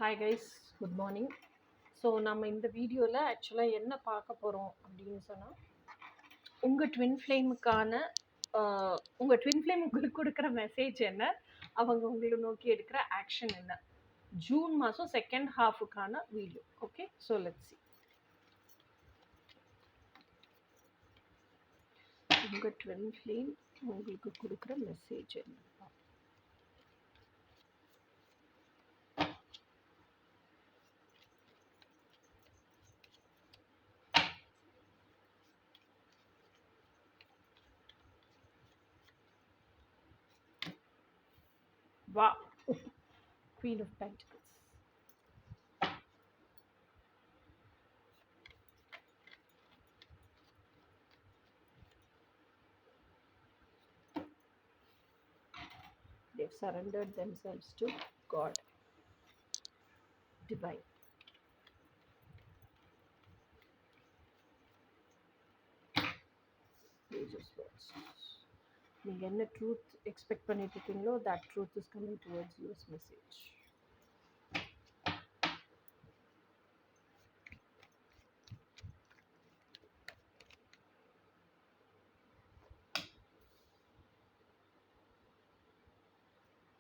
Hi guys, good morning. So நம்ம இந்த வீடியோவில் ஆக்சுவலாக என்ன பார்க்க போகிறோம் அப்படின்னு சொன்னால், உங்கள் ட்வின் ஃப்ளேமுக்கான உங்கள் ட்வின் ஃப்ளேம் உங்களுக்கு கொடுக்குற மெசேஜ் என்ன, அவங்க உங்களை நோக்கி எடுக்கிற ஆக்ஷன் என்ன, ஜூன் மாதம் செகண்ட் ஹாஃபுக்கான video. Okay, so let's see. உங்கள் ட்வின் ஃப்ளேம் உங்களுக்கு கொடுக்குற மெசேஜ் என்ன? Wow, Queen of Pentacles. They've surrendered themselves to God, divine. Page of Swords. நீங்கள் என்ன ட்ரூத் எக்ஸ்பெக்ட் பண்ணிட்டு இருக்கீங்களோ that truth is coming towards you as message.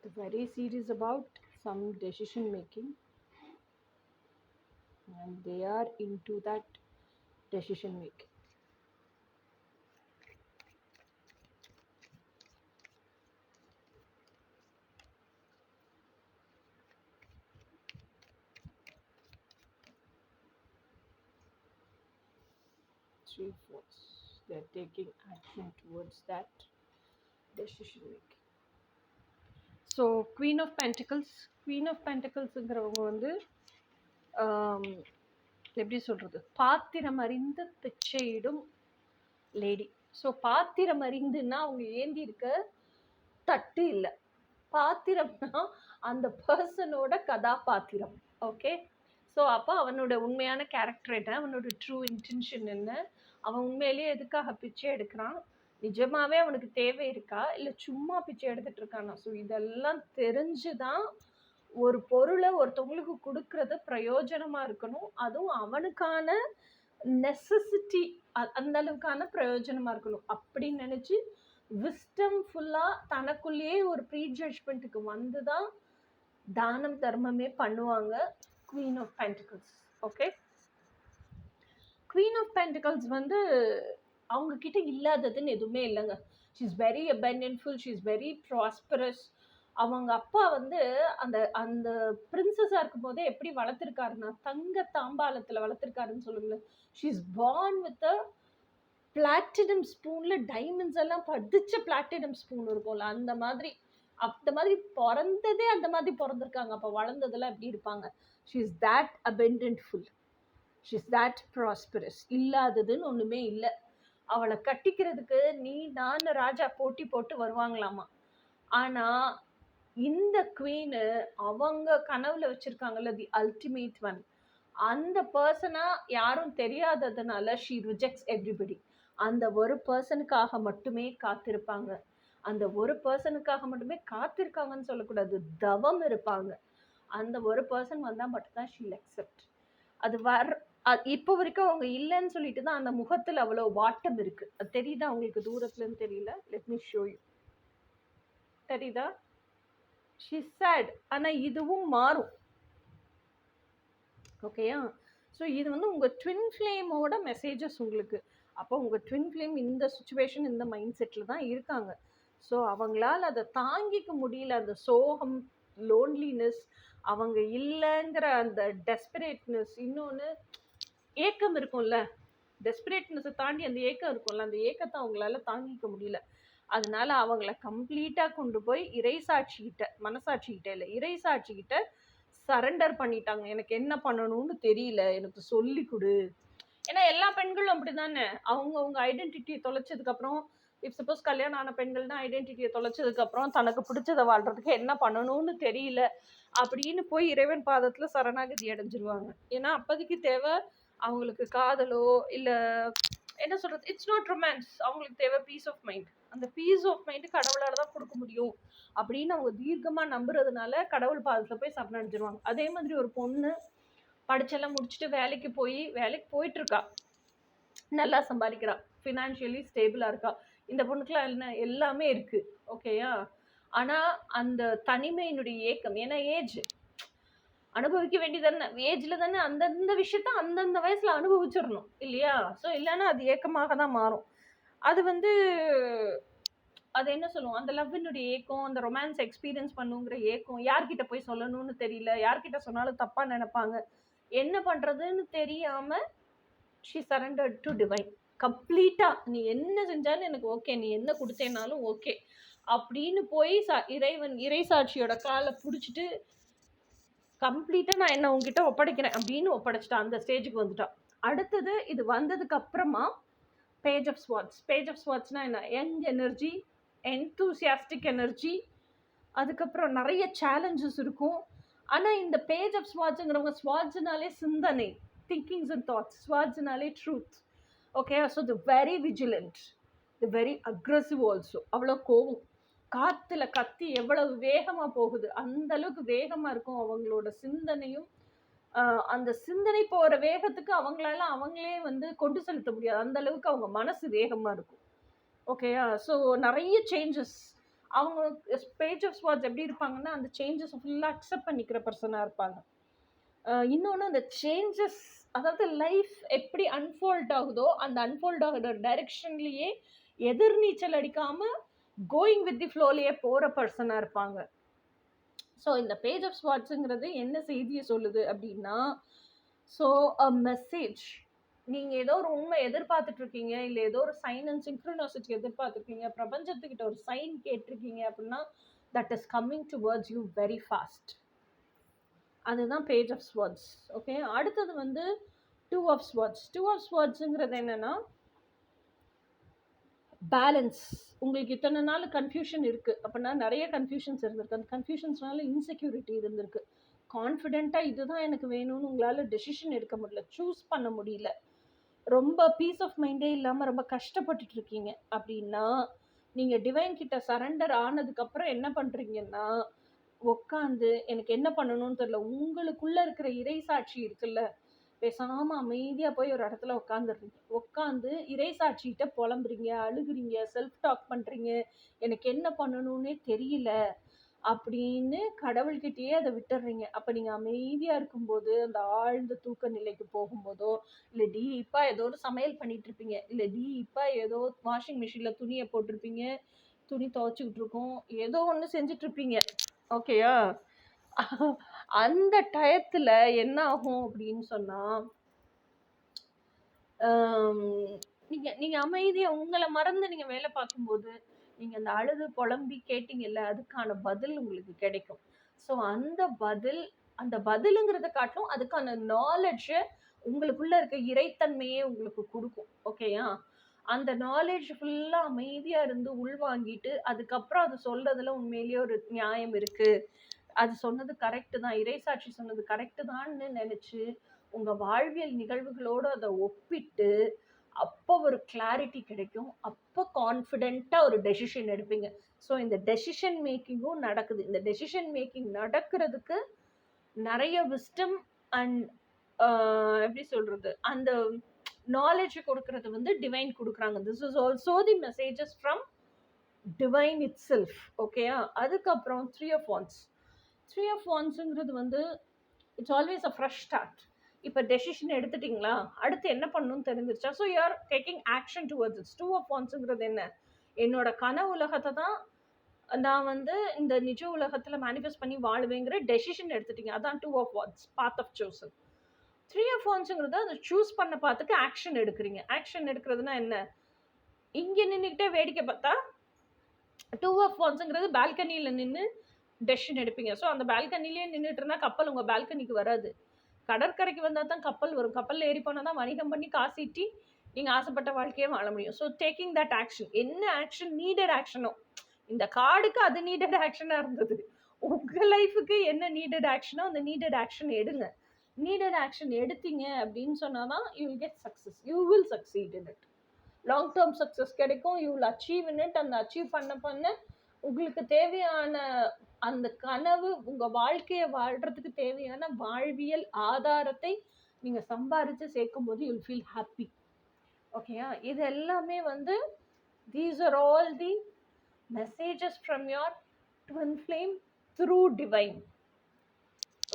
The very seed is about some decision making, and they are into that decision making. Three-fourths. They are taking action towards that decision making. So queen of pentacles. Queen of பென்டிகல்ஸுங்கிறவங்க வந்து எப்படி சொல்கிறது, பாத்திரம் அறிந்து பிச்சையிடும் lady. So பாத்திரம் அறிந்துன்னா அவங்க ஏந்தி இருக்க தட்டு இல்லை, பாத்திரம்னா அந்த பர்சனோட கதாபாத்திரம். ஓகே, ஸோ அப்போ அவனோட உண்மையான கேரக்டர் என்ன, அவனோட ட்ரூ இன்டென்ஷன் என்ன, அவன் உண்மையிலேயே எதுக்காக பிச்சை எடுக்கிறான், நிஜமாவே அவனுக்கு தேவை இருக்கா இல்லை சும்மா பிச்சை எடுத்துட்டு இருக்கானா. ஸோ இதெல்லாம் தெரிஞ்சுதான் ஒரு பொருளை ஒருத்தவங்களுக்கு கொடுக்கறது பிரயோஜனமாக இருக்கணும், அதுவும் அவனுக்கான நெசசிட்டி அந்த அளவுக்கான பிரயோஜனமாக இருக்கணும் அப்படின்னு நினச்சி விஸ்டம் ஃபுல்லாக தனக்குள்ளேயே ஒரு ப்ரீ ஜட்ஜ்மெண்ட்டுக்கு வந்து தான் தானம் தர்மமே பண்ணுவாங்க queen of pentacles. Okay, queen of pentacles வந்து அவங்க கிட்ட இல்லாததுன்னு எதுவுமே இல்லைங்க. She is very abundantful, she is very prosperous. அவங்க அப்பா வந்து அந்த அந்த பிரின்சஸாக இருக்கும் போதே எப்படி வளர்த்துருக்காருன்னா தங்க தாம்பாளத்தில் வளர்த்துருக்காருன்னு சொல்லுங்களேன். She is born with a platinum ஸ்பூனில் டைமண்ட்ஸ் எல்லாம் பதிச்ச பிளாட்டினம் ஸ்பூன் இருக்கும்ல, அந்த மாதிரி பிறந்ததே அந்த மாதிரி பிறந்திருக்காங்க. அப்போ வளர்ந்ததெல்லாம் எப்படி இருப்பாங்க. She is that abundantful, she is that prosperous. இல்லாததுன்னு ஒன்றுமே இல்லை. அவளை கட்டிக்கிறதுக்கு நீ நான் ராஜா போட்டி போட்டு வருவாங்களாமா. ஆனால் இந்த குவீனு அவங்க கனவுல வச்சுருக்காங்கல்ல தி அல்டிமேட் ஒன், அந்த பர்சனாக யாரும் தெரியாததுனால ஷீ ரிஜெக்ட்ஸ் எவ்ரிபடி. அந்த ஒரு பர்சனுக்காக மட்டுமே காத்திருப்பாங்க. அந்த ஒரு பர்சனுக்காக மட்டுமே காத்திருக்காங்கன்னு சொல்லக்கூடாது, தவம் இருப்பாங்க. அந்த ஒரு பர்சன் வந்தால் மட்டும்தான் ஷீல் அக்செப்ட். அது இப்போ வரைக்கும் அவங்க இல்லைன்னு சொல்லிட்டு தான் அந்த முகத்தில் அவ்வளோ வாட்டம் இருக்கு. அது தெரியுதா உங்களுக்கு? தூரத்துலன்னு தெரியல, லெட் மீ ஷோ யூ. தெரியுதா? She chat. ஆனால் இதுவும் மாறும். ஓகேயா? ஸோ இது வந்து உங்கள் ட்வின் ஃப்ளேமோட மெசேஜஸ் உங்களுக்கு. அப்போ உங்கள் ட்வின் ஃப்ளேம் இந்த சுச்சுவேஷன் இந்த மைண்ட் செட்டில் தான் இருக்காங்க. ஸோ அவங்களால அதை தாங்கிக்க முடியல, அந்த சோகம், லோன்லினஸ், அவங்க இல்லைங்கிற அந்த டெஸ்பரேட்னஸ், இன்னொன்று ஏக்கம் இருக்கும்ல, டெஸ்பரேட்னஸை தாண்டி அந்த ஏக்கம் இருக்கும்ல, அந்த ஏக்கத்தை அவங்களால தாங்கிக்க முடியல. அதனால அவங்கள கம்ப்ளீட்டாக கொண்டு போய் இறைசாட்சிக்கிட்ட, மனசாட்சிக்கிட்ட இல்லை இறைசாட்சிக்கிட்ட சரண்டர் பண்ணிட்டாங்க. எனக்கு என்ன பண்ணணும்னு தெரியல, எனக்கு சொல்லி கொடு. ஏன்னா எல்லா பெண்களும் அப்படி தானே, அவங்கவுங்க ஐடென்டிட்டியை தொலைச்சதுக்கப்புறம், இப் சப்போஸ் கல்யாணம் ஆன பெண்கள்னா ஐடென்டிட்டியை தொலைச்சதுக்கப்புறம் தனக்கு பிடிச்சதை வாழ்கிறதுக்கு என்ன பண்ணணும்னு தெரியல அப்படின்னு போய் இறைவன் பாதத்தில் சரணாகதி அடைஞ்சிருவாங்க. ஏன்னா அப்போதைக்கு தேவை அவங்களுக்கு காதலோ இல்லை என்ன சொல்றது, இட்ஸ் நாட் ரொமான்ஸ். அவங்களுக்கு தேவை பீஸ் ஆஃப் மைண்ட். அந்த பீஸ் ஆஃப் மைண்ட் கடவுளால தான் கொடுக்க முடியும் அப்படின்னு அவங்க தீர்க்கமா நம்புறதுனால கடவுள் பாதத்துல போய் சரணடைஞ்சிருவாங்க. அதே மாதிரி ஒரு பொண்ணு படிச்செல்லாம் முடிச்சுட்டு வேலைக்கு போயிட்டு இருக்கா, நல்லா சம்பாதிக்கிறா, ஃபினான்ஷியலி ஸ்டேபிளா இருக்கா. இந்த பொண்ணுக்குலாம் என்ன எல்லாமே இருக்கு, ஓகேயா. ஆனா அந்த தனிமையினுடைய ஏக்கம், ஏன்னா ஏஜ் அனுபவிக்க வேண்டியதானே, ஏஜ்ல தானே அந்தந்த விஷயத்த அந்தந்த வயசுல அனுபவிச்சிடணும் இல்லையா. ஸோ இல்லைன்னா அது ஏக்கமாக தான் மாறும். அது வந்து அது என்ன சொல்லுவோம், அந்த லவ்வினுடைய ஏக்கம், அந்த ரொமான்ஸ் எக்ஸ்பீரியன்ஸ் பண்ணுங்கிற ஏக்கம், யார்கிட்ட போய் சொல்லணும்னு தெரியல, யார்கிட்ட சொன்னாலும் தப்பா நினைப்பாங்க, என்ன பண்றதுன்னு தெரியாம ஷி சரண்டர்ட் டு டிவைன். கம்ப்ளீட்டா நீ என்ன செஞ்சாலும் எனக்கு ஓகே, நீ என்ன கொடுத்தேனாலும் ஓகே அப்படின்னு போய் இறை சாட்சியோட காலை பிடிச்சிட்டு கம்ப்ளீட்டா நான் என்ன உங்ககிட்ட ஒப்படைக்கிறேன் அப்படின்னு ஒப்படைச்சிட்டா, அந்த ஸ்டேஜுக்கு வந்துட்டா. அடுத்தது இது வந்ததுக்கு அப்புறமா page of swords. Page of ஸ்வாட்ஸ்னா என்ன, யங் எனர்ஜி, என்தூசியாஸ்டிக் எனர்ஜி, அதுக்கப்புறம் நிறைய சேலஞ்சஸ் இருக்கும். ஆனால் இந்த பேஜ் ஆஃப் ஸ்வாட்ஸுங்கிறவங்க, ஸ்வாட்ஸ்னாலே சிந்தனை, திங்கிங்ஸ் அண்ட் தாட்ஸ், ஸ்வாட்ஸ்னாலே truth, okay. So the very vigilant, the very aggressive also. அவ்வளோ கோவம், காற்றுல கத்தி எவ்வளவு வேகமாக போகுது அந்த அளவுக்கு வேகமாக இருக்கும் அவங்களோட சிந்தனையும். அந்த சிந்தனை போகிற வேகத்துக்கு அவங்களே வந்து கொண்டு செலுத்த முடியாது, அந்த அளவுக்கு அவங்க மனசு வேகமாக இருக்கும், ஓகேயா. ஸோ நிறைய சேஞ்சஸ். அவங்க பேஜ் ஆஃப் ஸ்வாட்ஸ் எப்படி இருப்பாங்கன்னா, அந்த சேஞ்சஸ் ஃபுல்லாக அக்செப்ட் பண்ணிக்கிற பர்சனாக இருப்பாங்க. இன்னொன்று அந்த சேஞ்சஸ், அதாவது லைஃப் எப்படி அன்ஃபோல்ட் ஆகுதோ அந்த அன்ஃபோல்ட் ஆகுற டைரெக்ஷன்லேயே எதிர்நீச்சல் அடிக்காமல் கோயிங் வித் தி ஃப்ளோலேயே போகிற பர்சனாக இருப்பாங்க. ஸோ இந்த பேஜ் ஆஃப் ஸ்வாட்ஸுங்கிறது என்ன செய்தியை சொல்லுது அப்படின்னா, ஸோ அ மெசேஜ், நீங்கள் ஏதோ ஒரு உண்மை எதிர்பார்த்துட்டு இருக்கீங்க, இல்லை ஏதோ ஒரு சைன் அண்ட் சிங்க்ரோனசிட்டி எதிர்பார்த்துருக்கீங்க, பிரபஞ்சத்துக்கிட்ட ஒரு சைன் கேட்டிருக்கீங்க அப்படின்னா, that is coming towards you very fast. அதுதான் பேஜ் ஆஃப் ஸ்வாட்ஸ், ஓகே. அடுத்தது வந்து two of swords. Two of ஸ்வாட்ஸுங்கிறது என்னன்னா பேலன்ஸ். உங்களுக்கு இத்தனை நாள் கன்ஃபியூஷன் இருக்குது அப்படின்னா நிறைய கன்ஃபியூஷன்ஸ் இருந்திருக்கு, அந்த கன்ஃபியூஷன்ஸ்னால இன்செக்யூரிட்டி இருந்திருக்கு, கான்ஃபிடென்ட்டாக இதுதான் எனக்கு வேணும்னு உங்களால் டெசிஷன் எடுக்க முடியல, சூஸ் பண்ண முடியல, ரொம்ப பீஸ் ஆஃப் மைண்டே இல்லாமல் ரொம்ப கஷ்டப்பட்டுட்டு இருக்கீங்க அப்படின்னா, நீங்கள் டிவைன் கிட்ட சரண்டர் ஆனதுக்கப்புறம் என்ன பண்ணுறீங்கன்னா, உட்காந்து எனக்கு என்ன பண்ணணும்னு தெரியல, உங்களுக்குள்ளே இருக்கிற இறை சாட்சி இருக்குல்ல, பேசாமல் அமைதியாக போய் ஒரு இடத்துல உட்காந்துடுறீங்க, உட்காந்து இறை சாட்சிகிட்ட புலம்புறீங்க, அழுகுறீங்க, செல்ஃப் டாக் பண்ணுறீங்க, எனக்கு என்ன பண்ணணும்னே தெரியல அப்படின்னு கடவுள்கிட்டயே அதை விட்டுடுறீங்க. அப்போ நீங்கள் அமைதியாக இருக்கும்போது, அந்த ஆழ்ந்த தூக்க நிலைக்கு போகும்போதோ, இல்லை டீப்பாக ஏதோ ஒரு சமையல் பண்ணிட்டு இருப்பீங்க, இல்லை டீப்பாக ஏதோ வாஷிங் மிஷினில் துணியை போட்டிருப்பீங்க, துணி துவைச்சிக்கிட்டு இருக்கோம், ஏதோ ஒன்று செஞ்சுட்டு இருப்பீங்க, ஓகேயா. அந்த டயத்துல என்ன ஆகும் அப்படின்னு சொன்னா, நீங்க அமைதியா உங்களை மறந்து நீங்க வேலை பார்க்கும்போது, நீங்க அந்த அழுது புலம்பி கேட்டீங்கல்ல, அதுக்கான பதில் உங்களுக்கு கிடைக்கும். ஸோ அந்த பதிலுங்கிறத காட்டும் அதுக்கான நாலேஜை உங்களுக்குள்ள இருக்க இறைத்தன்மையே உங்களுக்கு கொடுக்கும், ஓகேயா. அந்த நாலேஜ் ஃபுல்லா அமைதியா இருந்து உள்வாங்கிட்டு, அதுக்கப்புறம் அது சொல்றதுல உண்மையிலேயே ஒரு நியாயம் இருக்கு, அது சொன்னது கரெக்டு தான், இறைசாட்சி சொன்னது கரெக்டு தான்னு நினைச்சு உங்க வாழ்வியல் நிகழ்வுகளோடு அதை ஒப்பிட்டு அப்போ ஒரு கிளாரிட்டி கிடைக்கும், அப்போ கான்ஃபிடென்ட்டாக ஒரு டெசிஷன் எடுப்பீங்க. ஸோ இந்த டெசிஷன் மேக்கிங்கும் நடக்குது. இந்த டெசிஷன் மேக்கிங் நடக்கிறதுக்கு நிறைய விஸ்டம் அண்ட் எப்படி சொல்கிறது, அந்த நாலேஜ் கொடுக்கறது வந்து டிவைன் கொடுக்குறாங்க. This is also the messages from divine itself, ஓகேயா. அதுக்கப்புறம் three of wands. Three of வான்ஸுங்கிறது வந்து it's always a fresh start. இப்போ டெசிஷன் எடுத்துட்டிங்களா, அடுத்து என்ன பண்ணணும்னு தெரிஞ்சிருச்சா, so you are taking action towards its. Two of வான்ஸுங்கிறது என்ன, என்னோட கனவு உலகத்தை தான் நான் வந்து இந்த நிஜ உலகத்தில் மேனிஃபெஸ்ட் பண்ணி வாழுவேங்கிற டெசிஷன் எடுத்துட்டீங்க, அதான் two of wands, path of chosen. Three of வான்ஸுங்கிறது அதை சூஸ் பண்ண பார்த்துக்கு ஆக்ஷன் எடுக்கிறீங்க. ஆக்ஷன் எடுக்கிறதுனா என்ன, இங்கே நின்றுக்கிட்டே வேடிக்கை பார்த்தா. டூ ஆஃப் வான்ஸுங்கிறது பால்கனியில் நின்று டெசிஷன் எடுப்பீங்க. ஸோ அந்த பால்கனிலே நின்றுட்டு இருந்தால் கப்பல் உங்கள் பால்கனிக்கு வராது, கடற்கரைக்கு வந்தால் தான் கப்பல் வரும், கப்பலில் ஏறி போனால் தான் வணிகம் பண்ணி காசீட்டி நீங்கள் ஆசைப்பட்ட வாழ்க்கையே வாழ முடியும். ஸோ டேக்கிங் தட் ஆக்ஷன், என்ன ஆக்ஷன் நீடட் ஆக்ஷனோ, இந்த கார்டுக்கு அது நீடட் ஆக்ஷனாக இருந்தது, உங்கள் லைஃபுக்கு என்ன நீடட் ஆக்ஷனோ அந்த நீடட் ஆக்ஷன் எடுங்க. நீடட் ஆக்ஷன் எடுத்தீங்க அப்படின்னு சொன்னால் தான் you will get success, you will succeed in it, long term success கிடைக்கும். You will achieve in it. அந்த அச்சீவ் பண்ண உங்களுக்கு தேவையான அந்த கனவு, உங்க வாழ்க்கையை வாழ்றதுக்கு தேவையான வாழ்வியல் ஆதாரத்தை நீங்க சம்பாரிச்சு சேர்க்கும் போது யூ ஃபீல் ஹாப்பி. ஓகேயா? இது எல்லாமே வந்து these are all the messages from your twin flame through divine.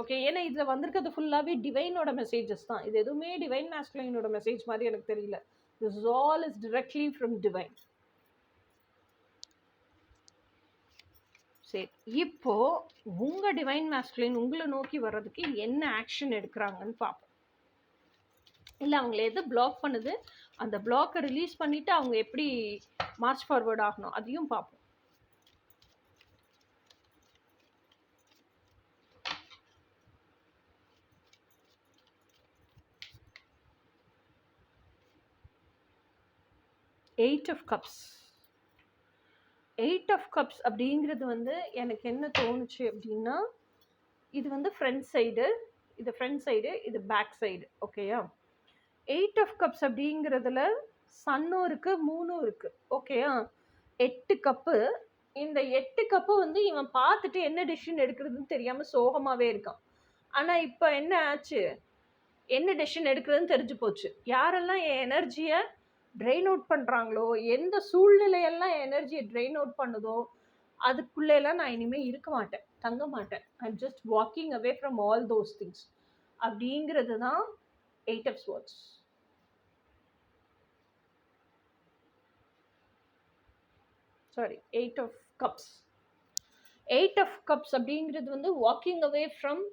Okay, ஏன்னா இதுல வந்திருக்கிறது ஃபுல்லாவே டிவைனோட மெசேஜஸ் தான். இது எதுவுமே டிவைன் மாஸ்குலைனோட மெசேஜ் மாதிரி எனக்கு தெரியல. This all is directly from divine. சரி, இப்போ உங்க டிவைன் மாஸ்குலைன் உங்களை நோக்கி வர்றதுக்கு என்ன ஆக்ஷன் எடுக்கிறாங்கன்னு பார்ப்போம். இல்லை அவங்கள எது பிளாக் பண்ணுது, அந்த பிளாக்கை ரிலீஸ் பண்ணிட்டு அவங்க எப்படி மார்ச் ஃபார்வர்ட் ஆகணும் அதையும் பார்ப்போம். Eight of cups. Eight of cups அப்படிங்கிறது வந்து எனக்கு என்ன தோணுச்சு அப்படின்னா, இது வந்து ஃப்ரண்ட் சைடு, இது ஃப்ரண்ட் சைடு, இது பேக் சைடு. ஓகேயா? எயிட் ஆஃப் கப்ஸ் அப்படிங்கிறதுல சன்னும் இருக்கு, மூணும் இருக்கு. ஓகேயா? 8 கப்பு. இந்த 8 கப்பு வந்து இவன் பார்த்துட்டு என்ன டெசிஷன் எடுக்கிறதுன்னு தெரியாம சோகமாவே இருக்கான். ஆனா இப்ப என்ன ஆச்சு, என்ன டெசிஷன் எடுக்கிறதுன்னு தெரிஞ்சு போச்சு. யாரெல்லாம் என் எனர்ஜியை ட்ரெயின் அவுட் பண்ணுறாங்களோ, எந்த சூழ்நிலையெல்லாம் எனர்ஜியை ட்ரெயின் அவுட் பண்ணுதோ அதுக்குள்ளெல்லாம் நான் இனிமேல் இருக்க மாட்டேன், தங்க மாட்டேன். I'm just walking away from all those things அப்படிங்கிறது தான் eight of swords. Sorry, eight of cups. Eight of cups அப்படிங்கிறது வந்து walking away from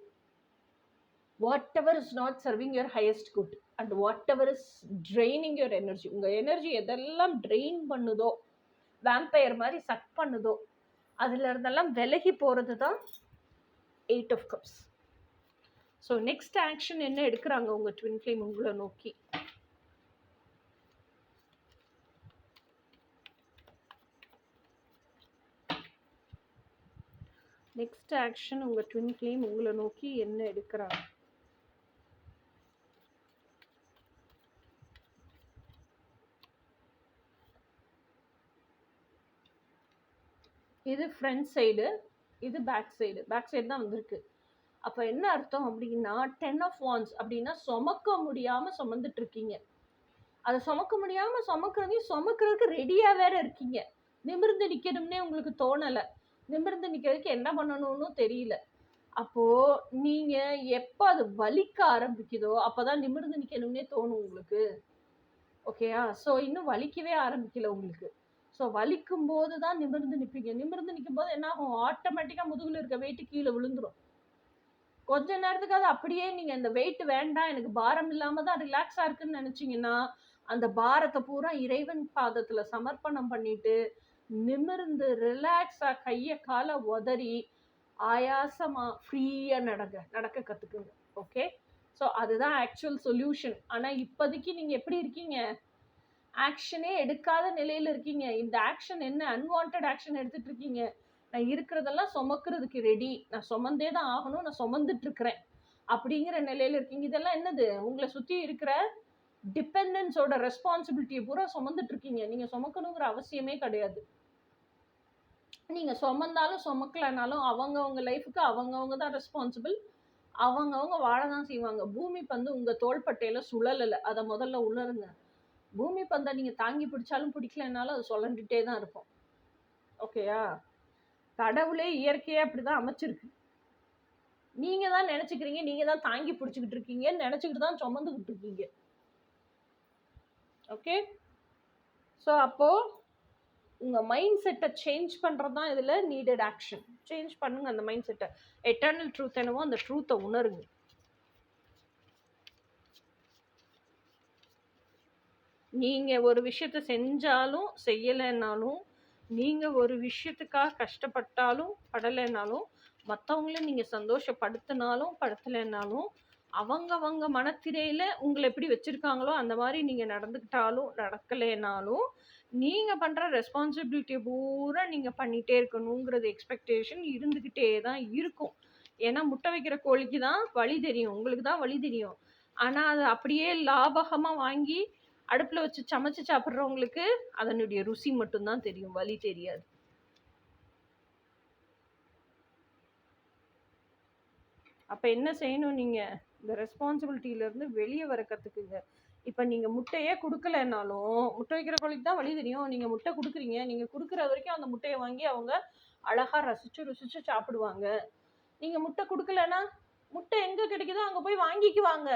whatever is not serving your highest good and whatever is draining your energy. உங்க energy எதெல்லாம் drain பண்ணுதோ, vampire மாதிரி suck பண்ணுதோ, அதுல இருந்தெல்லாம் விலகி போறது தான் எயிட் ஆஃப் கப்ஸ். ஸோ நெக்ஸ்ட் ஆக்ஷன் என்ன எடுக்கிறாங்க உங்க ட்வின் ஃப்ளேம் உங்களை நோக்கி? நெக்ஸ்ட் ஆக்ஷன் உங்க ட்வின் ஃப்ளேம் உங்களை நோக்கி என்ன எடுக்கிறாங்க? இது ஃப்ரண்ட் சைடு, இது பேக் சைடு. பேக் சைடு தான் வந்திருக்கு. அப்போ என்ன அர்த்தம் அப்படின்னா, 10 ஆஃப் வாண்ட்ஸ் அப்படின்னா சுமக்க முடியாமல் சுமந்துட்டு இருக்கீங்க. அதை சுமக்க முடியாமல் சுமக்கிறதுக்கு ரெடியாக வேற இருக்கீங்க. நிமிர்ந்து நிற்கணும்னே உங்களுக்கு தோணலை. நிமிர்ந்து நிற்கிறதுக்கு என்ன பண்ணணும்னு தெரியல. அப்போது நீங்கள் எப்போ அது வலிக்க ஆரம்பிக்குதோ அப்போ தான் நிமிர்ந்து நிற்கணும்னே தோணும் உங்களுக்கு. ஓகேயா? ஸோ இன்னும் வலிக்கவே ஆரம்பிக்கல உங்களுக்கு. ஸோ வலிக்கும் போது தான் நிமிர்ந்து நிற்பீங்க. நிமிர்ந்து நிற்கும் போது என்ன ஆகும், ஆட்டோமேட்டிக்காக முதுகில் இருக்க வெயிட்டு கீழே விழுந்துடும். கொஞ்ச நேரத்துக்கு அது அப்படியே நீங்கள் இந்த வெயிட் வேண்டாம், எனக்கு பாரம் இல்லாமல் தான் ரிலாக்ஸாக இருக்குன்னு நினச்சிங்கன்னா அந்த பாரத்தை பூரா இறைவன் பாதத்தில் சமர்ப்பணம் பண்ணிட்டு நிமிர்ந்து ரிலாக்ஸாக கையை காலை உதறி ஆயாசமாக ஃப்ரீயாக நடக்க கற்றுக்குங்க. ஓகே? ஸோ அதுதான் ஆக்சுவல் சொல்யூஷன். ஆனால் இப்போதைக்கு நீங்கள் எப்படி இருக்கீங்க, ஆக்ஷனே எடுக்காத நிலையில் இருக்கீங்க. இந்த ஆக்ஷன் என்ன, அன்வான்ட் ஆக்ஷன் எடுத்துட்டு இருக்கீங்க. நான் இருக்கிறதெல்லாம் சுமக்கிறதுக்கு ரெடி, நான் சுமந்தே தான் ஆகணும், நான் சுமந்துட்டு இருக்கிறேன் அப்படிங்கிற நிலையில இருக்கீங்க. இதெல்லாம் என்னது, உங்களை சுற்றி இருக்கிற டிபெண்டன்ஸோட ரெஸ்பான்சிபிலிட்டியை பூரா சுமந்துட்டு இருக்கீங்க. நீங்கள் சுமக்கணுங்கிற அவசியமே கிடையாது. நீங்கள் சுமந்தாலும் சுமக்கலைனாலும் அவங்கவுங்க லைஃபுக்கு அவங்கவுங்க தான் ரெஸ்பான்சிபிள். அவங்கவுங்க வாழ தான் செய்வாங்க. பூமி பந்து உங்கள் தோள்பட்டையில் சுழலலை, அதை முதல்ல உணருங்க. பூமி பந்தை நீங்கள் தாங்கி பிடிச்சாலும் பிடிக்கலனாலும் அது சொல்லிட்டே தான் இருக்கும். ஓகேயா? கடவுளே இயற்கையே அப்படி தான் அமைச்சிருக்கு. நீங்கள் தான் நினச்சிக்கிறீங்க நீங்கள் தான் தாங்கி பிடிச்சிக்கிட்டு இருக்கீங்கன்னு நினச்சிக்கிட்டு தான் சுமந்துக்கிட்டு இருக்கீங்க. ஓகே? ஸோ அப்போது உங்கள் மைண்ட் செட்டை சேஞ்ச் பண்ணுறது தான் இதில் நீடட் ஆக்ஷன். சேஞ்ச் பண்ணுங்க அந்த மைண்ட் செட்டை. எட்டர்னல் ட்ரூத் என்னவோ அந்த ட்ரூத்தை உணருங்க. நீங்கள் ஒரு விஷயத்த செஞ்சாலும் செய்யலைன்னாலும், நீங்கள் ஒரு விஷயத்துக்காக கஷ்டப்பட்டாலும் படலைன்னாலும், மற்றவங்கள நீங்கள் சந்தோஷப்படுத்தினாலும் படுத்தலைன்னாலும், அவங்க மனத்திரையில் உங்களை எப்படி வச்சுருக்காங்களோ அந்த மாதிரி நீங்கள் நடந்துக்கிட்டாலும் நடக்கலைனாலும், நீங்கள் பண்ணுற ரெஸ்பான்சிபிலிட்டியை பூரா நீங்கள் பண்ணிகிட்டே இருக்கணுங்கிறது எக்ஸ்பெக்டேஷன் இருந்துக்கிட்டே தான் இருக்கும். ஏன்னா முட்டை வைக்கிற கோழிக்கு தான் வழி தெரியும், உங்களுக்கு தான் வழி தெரியும். ஆனால் அதை அப்படியே லாபகமாக வாங்கி அடுப்புல வச்சு சமைச்சு சாப்பிடுறவங்களுக்கு அதனுடைய ருசி மட்டும்தான் தெரியும், வலி தெரியாது. அப்ப என்ன செய்யணும், நீங்க இந்த ரெஸ்பான்சிபிலிட்டியில இருந்து வெளியே வர கத்துக்குங்க. இப்ப நீங்க முட்டையே கொடுக்கலனாலும், முட்டை வைக்கிற கோழிக்கு தான் வழி தெரியும். நீங்க முட்டை கொடுக்குறீங்க, நீங்க கொடுக்குற வரைக்கும் அந்த முட்டையை வாங்கி அவங்க அழகா ரசிச்சு ருசிச்சு சாப்பிடுவாங்க. நீங்க முட்டை கொடுக்கலன்னா முட்டை எங்க கிடைக்குதோ அங்க போய் வாங்கிக்குவாங்க.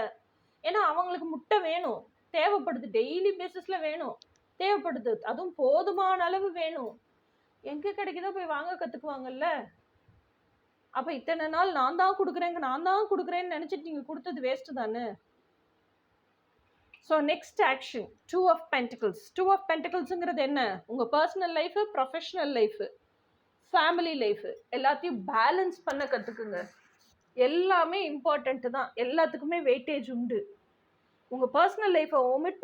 ஏன்னா அவங்களுக்கு முட்டை வேணும், தேவைப்படுது, டெய்லி பேசிஸ்ல வேணும், தேவைப்படுது, அதுவும் போதுமான அளவு வேணும். எங்க கிடைக்குதோ போய் வாங்க கத்துக்குவாங்கல்ல. அப்ப இத்தனை நாள் நான் தான் கொடுக்குறேன்னு நினைச்சிட்டு நீங்க கொடுத்தது வேஸ்ட் தானே. So next action, 2 of Pentacles. 2 of Pentaclesங்கிறது என்ன, உங்க personal life, professional life, family life எல்லாத்தையும் பேலன்ஸ் பண்ண கத்துக்குங்க. எல்லாமே இம்பார்ட்டன்ட் தான், எல்லாத்துக்குமே வெயிட்டேஜ் உண்டு. உங்க பர்சனல் லைஃப்பை ஒமிட்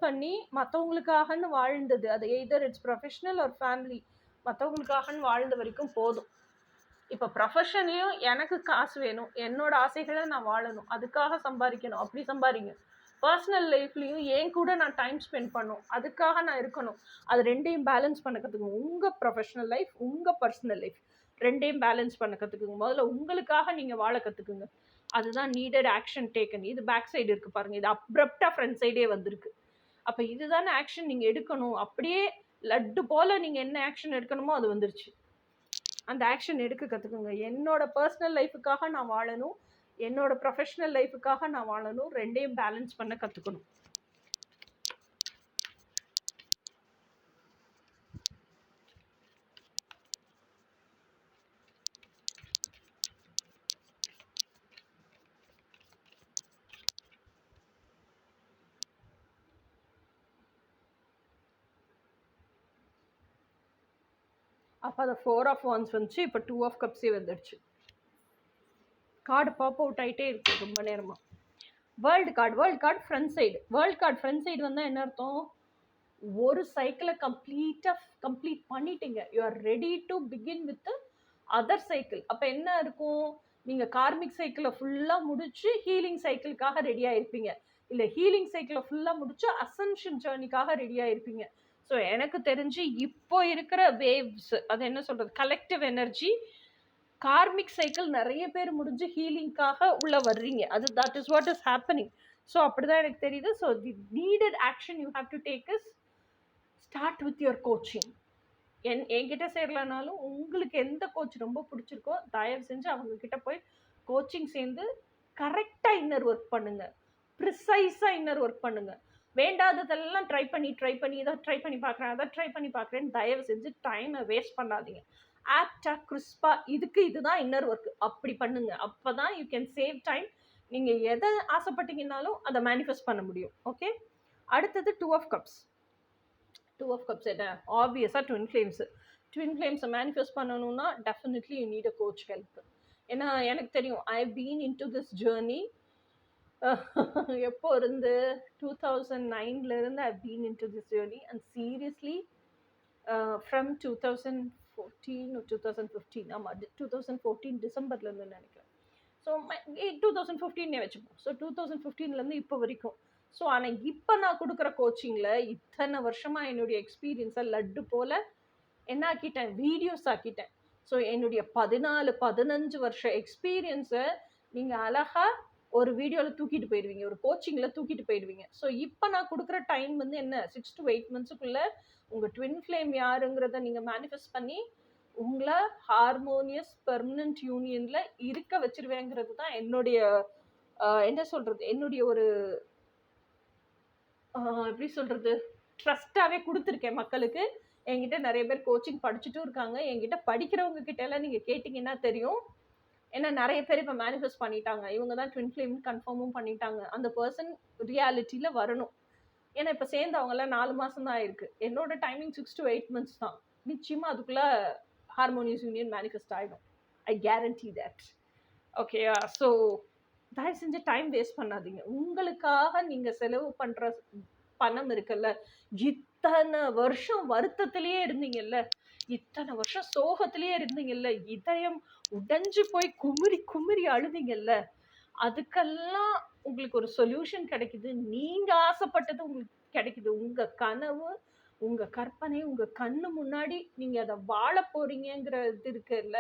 பண்ணி மற்றவங்களுக்காகன்னு வாழ்ந்தது, அது either it's professional or family, மற்றவங்களுக்காகன்னு வாழ்ந்த வரைக்கும் போதும். இப்போ ப்ரொஃபஷன்லையும் எனக்கு காசு வேணும், என்னோட ஆசைகளை நான் வாழணும், அதுக்காக சம்பாதிக்கணும், அப்படி சம்பாதிங்க. பர்சனல் லைஃப்லையும் என் கூட நான் டைம் ஸ்பெண்ட் பண்ணும், அதுக்காக நான் இருக்கணும். அது ரெண்டையும் பேலன்ஸ் பண்ண கற்றுக்குங்க. உங்கள் ப்ரொஃபஷனல் லைஃப், உங்கள் பர்சனல் லைஃப் ரெண்டையும் பேலன்ஸ் பண்ண கற்றுக்குங்க. முதல்ல உங்களுக்காக நீங்கள் வாழ கற்றுக்குங்க. அதுதான் நீடட் ஆக்ஷன் டேக்கன். இது பேக் சைடு இருக்குது பாருங்கள், இது அப்ரப்டாக ஃப்ரண்ட் சைடே வந்திருக்கு. அப்போ இதுதானே ஆக்ஷன் நீங்கள் எடுக்கணும். அப்படியே லட்டு போல் நீங்கள் என்ன ஆக்ஷன் எடுக்கணுமோ அது வந்துருச்சு. அந்த ஆக்ஷன் எடுக்க கற்றுக்குங்க. என்னோட பர்சனல் லைஃபுக்காக நான் வாழணும், என்னோட ப்ரொஃபஷனல் லைஃபுக்காக நான் வாழணும், ரெண்டையும் பேலன்ஸ் பண்ண கற்றுக்கணும். அப்போ அதை 4 of Wands வந்துச்சு, இப்போ 2 of Cups வந்துடுச்சு. கார்டு பாப் அவுட் ஆகிட்டே இருக்கு ரொம்ப நேரமாக. World card front side. World card front side வந்தால் என்ன அர்த்தம், ஒரு சைக்கிளை கம்ப்ளீட் பண்ணிட்டீங்க, you are ready to begin with other cycle. அப்போ என்ன இருக்கும், நீங்கள் கார்மிக் சைக்கிளை ஃபுல்லாக முடிச்சு ஹீலிங் சைக்கிளுக்காக ரெடியாக இருப்பீங்க, இல்லை ஹீலிங் சைக்கிளை ஃபுல்லாக முடிச்சு அசென்ஷன் ஜேர்னிக்காக ரெடியாக இருப்பீங்க. ஸோ எனக்கு தெரிஞ்சு இப்போ இருக்கிற வேவ்ஸ், அது என்ன சொல்கிறது, கலெக்டிவ் எனர்ஜி, கார்மிக் சைக்கிள் நிறைய பேர் முடிஞ்சு ஹீலிங்காக உள்ள வர்றீங்க. அது that is what is happening. So அப்படிதான் எனக்கு தெரியுது. So the needed action you have to take is start with your coaching. என்கிட்ட சேரலனாலும் உங்களுக்கு எந்த கோச் ரொம்ப பிடிச்சிருக்கோ தயவு செஞ்சு அவங்க கிட்ட போய் கோச்சிங் சேர்ந்து கரெக்டாக இன்னர் ஒர்க் பண்ணுங்க, ப்ரிசைஸாக இன்னர் ஒர்க் பண்ணுங்க. வேண்டாததெல்லாம் ட்ரை பண்ணி இதை ட்ரை பண்ணி பார்க்குறேன், அதை ட்ரை பண்ணி பார்க்குறேன்னு தயவு செஞ்சு டைமை வேஸ்ட் பண்ணாதீங்க. ஆப்டா கிறிஸ்பாக இதுதான் இன்னர் ஒர்க், அப்படி பண்ணுங்க. அப்போ தான் யூ கேன் சேவ் டைம். நீங்கள் எதை ஆசைப்பட்டீங்கன்னாலும் அதை மேனிஃபெஸ்ட் பண்ண முடியும். ஓகே, அடுத்தது 2 of Cups. 2 of Cups என்ன, ஆப்வியஸாக ட்வின் ஃப்ளேம்ஸை மேனிஃபெஸ்ட் பண்ணணும்னா definitely you need a coach help. ஏன்னா எனக்கு தெரியும், I been in to this journey. எப்போ இருந்து 2009 இருந்து I been in to this journey and seriously from 2014 or 2015, ஆமாம் 2014 டிசம்பர்லேருந்து நினைக்கிறேன். ஸோ 2015 வச்சுப்போம். ஸோ 2015 இப்போ வரைக்கும். ஸோ ஆனால் இப்போ நான் கொடுக்குற கோச்சிங்கில் இத்தனை வருஷமாக என்னுடைய எக்ஸ்பீரியன்ஸை லட்டு போல் என்ன ஆக்கிட்டேன், வீடியோஸ் ஆக்கிட்டேன். ஸோ என்னுடைய 14-15 வருஷ எக்ஸ்பீரியன்ஸை நீங்கள் அழகாக ஒரு வீடியோவில் தூக்கிட்டு போயிடுவீங்க, ஒரு கோச்சிங்கில் தூக்கிட்டு போயிடுவீங்க. ஸோ இப்போ நான் கொடுக்குற டைம் வந்து என்ன, 6 to 8 months உங்கள் ட்வின் ஃப்ளேம் யாருங்கிறத நீங்கள் மேனிஃபெஸ்ட் பண்ணி உங்களை ஹார்மோனியஸ் பெர்மனன்ட் யூனியனில் இருக்க வச்சிருவேங்கிறது தான் என்னுடைய என்ன சொல்கிறது, என்னுடைய ஒரு எப்படி சொல்கிறது, ட்ரஸ்ட்டாகவே கொடுத்துருக்கேன் மக்களுக்கு. என்கிட்ட நிறைய பேர் கோச்சிங் படிச்சுட்டும் இருக்காங்க. என்கிட்ட படிக்கிறவங்க கிட்ட எல்லாம் நீங்கள் கேட்டிங்கன்னா தெரியும். ஏன்னா நிறைய பேர் இப்போ மேனிஃபெஸ்ட் பண்ணிட்டாங்க, இவங்க தான் ட்வின் ஃப்ளேம் கன்ஃபார்மும் பண்ணிட்டாங்க. அந்த பர்சன் ரியாலிட்டியில் வரணும். ஏன்னா இப்போ சேர்ந்தவங்களாம் 4 மாதம் தான் ஆயிருக்கு. என்னோட டைமிங் 6 to 8 months தான். நிச்சயமாக அதுக்குள்ளே ஹார்மோனியஸ் யூனியன் மேனிஃபெஸ்ட் ஆகிடும். ஐ கேரண்டி தட். ஓகேயா? ஸோ தயவு செஞ்சு டைம் வேஸ்ட் பண்ணாதீங்க. உங்களுக்காக நீங்கள் செலவு பண்ணுற பணம் இருக்குல்ல, இத்தனை வருஷம் வருத்தத்திலேயே இருந்தீங்கல்ல, இத்தனை வருஷம் சோகத்திலேயே இருந்தீங்கல்ல, இதயம் உடைஞ்சு போய் குமிரி அழுதிங்கல்ல, அதுக்கெல்லாம் உங்களுக்கு ஒரு சொல்யூஷன் கிடைக்குது. நீங்க ஆசைப்பட்டது உங்களுக்கு கிடைக்குது. உங்க கனவு, உங்க கற்பனை, உங்க கண்ணு முன்னாடி நீங்க அத வாழ போறீங்கங்கிற இது இருக்குல்ல,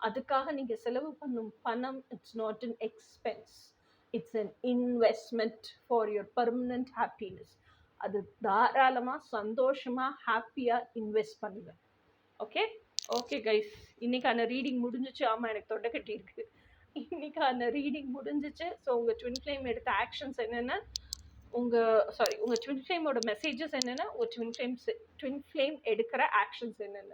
அதுக்காக நீங்க செலவு பண்ணும் பணம், it's not an expense. It's an investment for your permanent happiness. அது தாராளமா, சந்தோஷமா, ஹாப்பியா இன்வெஸ்ட் பண்ணுங்க. ஓகே? Okay guys. இன்னைக்கான ரீடிங் முடிஞ்சுச்சு. ஆமா, எனக்கு தொண்டை கட்டி இருக்கு. இன்னைக்கான ரீடிங் முடிஞ்சிச்சு. ஸோ உங்க ட்வின் ஃப்ளேம் எடுத்த ஆக்ஷன்ஸ் என்னென்ன, உங்க ட்வின் ஃப்ளேமோட மெசேஜஸ் என்னென்ன, உங்க ட்வின் ஃப்ளேம் எடுக்கிற ஆக்ஷன்ஸ் என்னென்ன.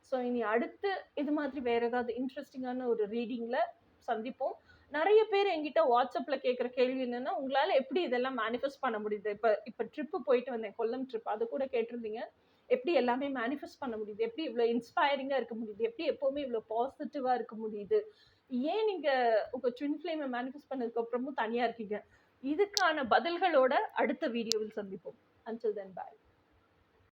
ஸோ இனி அடுத்து இது மாதிரி வேற ஏதாவது இன்ட்ரெஸ்டிங்கான ஒரு ரீடிங்ல சந்திப்போம். நிறைய பேர் என்கிட்ட வாட்ஸ்அப்ல கேட்குற கேள்வி என்னன்னா, உங்களால எப்படி இதெல்லாம் மேனிஃபெஸ்ட் பண்ண முடியுது? இப்ப ட்ரிப்பு போயிட்டு வந்தேன், கொல்லம் ட்ரிப், அது கூட கேட்டிருந்தீங்க. எப்படி எல்லாமே மேனிஃபெஸ்ட் பண்ண முடியுது? எப்படி இவ்வளோ இன்ஸ்பைரிங்கா இருக்க முடியுது? எப்படி எப்பவுமே இவ்வளோ பாசிட்டிவா இருக்க முடியுது? ஏன் நீங்க உங்க ட்வின் ஃப்ளேமை மேனிஃபெஸ்ட் பண்ணதுக்கு அப்புறமும் தனியா இருக்கீங்க? இதுக்கான பதில்களோட அடுத்த வீடியோவில் சந்திப்போம். Until then, bye.